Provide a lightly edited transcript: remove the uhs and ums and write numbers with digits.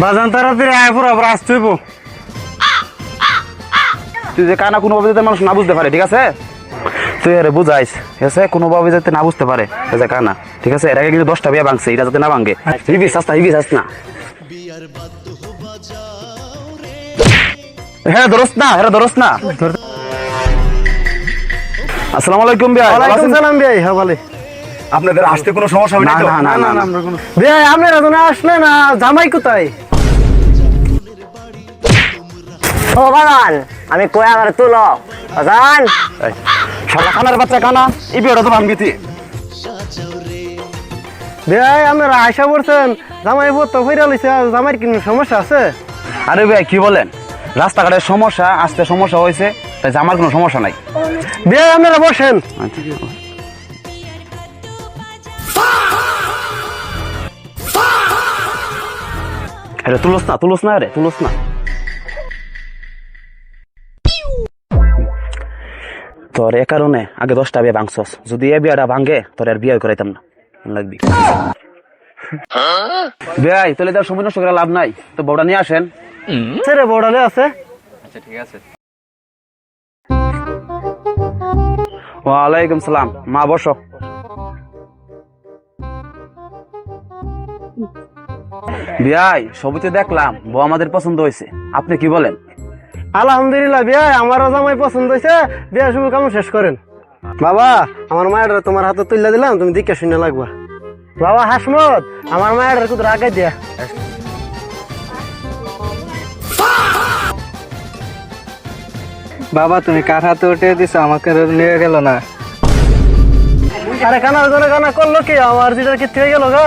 বাজান তাড়াতাড়ি আয় পুরো আবার আসতে হইব। তুই যে কানা কোনোভাবে যাতে মানুষ না বুঝতে পারে, ঠিক আছে? তুই আরে বুঝাইস, ঠিক আছে? কোনোভাবে যাতে না বুঝতে পারে এই যে কানা, ঠিক আছে? এর আগে কিন্তু 10টা বিয়া ভাঙছে, এটা যাতে না ভাঙে। হিবি সাস্তা না। হ্যাঁ ধরস না। আসসালামু আলাইকুম ভাই। ওয়ালাইকুম সালাম ভাই। হ্যাঁ ভালো। আপনাদের আসতে কোনো সমস্যা হবে না তো? না আমরা কোনো ভাই আপনারা তো আসলে না, জামাই কোথায়? ও বাগান আমি কই আমার তুলো বাগান শালা কানার বাচ্চা কানা, এই বিয়েটা তো ভাঙবি তুই। ভাই আপনারা আশা করছেন জামাই তো ফিরে লইছে, জামাইয়ের কি সমস্যা আছে? আরে ভাই কি বলেন, রাস্তাঘাটের সমস্যা, আসতে সমস্যা হয়েছে, তাই আমার কোনো সমস্যা নাই। ভাই আপনারা বসেন। আরে তুলস না রে, তুলস না। তোর এ কারণে আগে 10টা বিয়ে ভাঙছস, যদি এ বিয়েটা ভাঙে তোর আর বিয়ে করাইতাম না, লাগবি ভাই। তাহলে তার সময় নষ্ট করে লাভ নাই, তো বউটা নিয়ে আসেন। ছেড়ে বড়ালে আছে। আচ্ছা ঠিক আছে। ওয়ালাইকুম সালাম। মা বসো। ভাই সবইতে দেখলাম বউ আমাদের পছন্দ হয়েছে, আপনি কি বলেন? আলহামদুলিল্লাহ ভাই, আমারও জামাই পছন্দ হয়েছে। বিয়ে শুভ কাম শেষ করেন। বাবা আমার মায়ের তোমার হাতে তুলে দিলাম, তুমি দিকে শুনে লাগবা। বাবা হাসমত আমার মায়ের কুদ রাগাই দিয়া। বাবা তুমি কার হাতে উঠে দিছো, আমাকে নিয়ে গেল না? আরে কানা করলো কি, আমার যেটা কি থেকে গেল গা।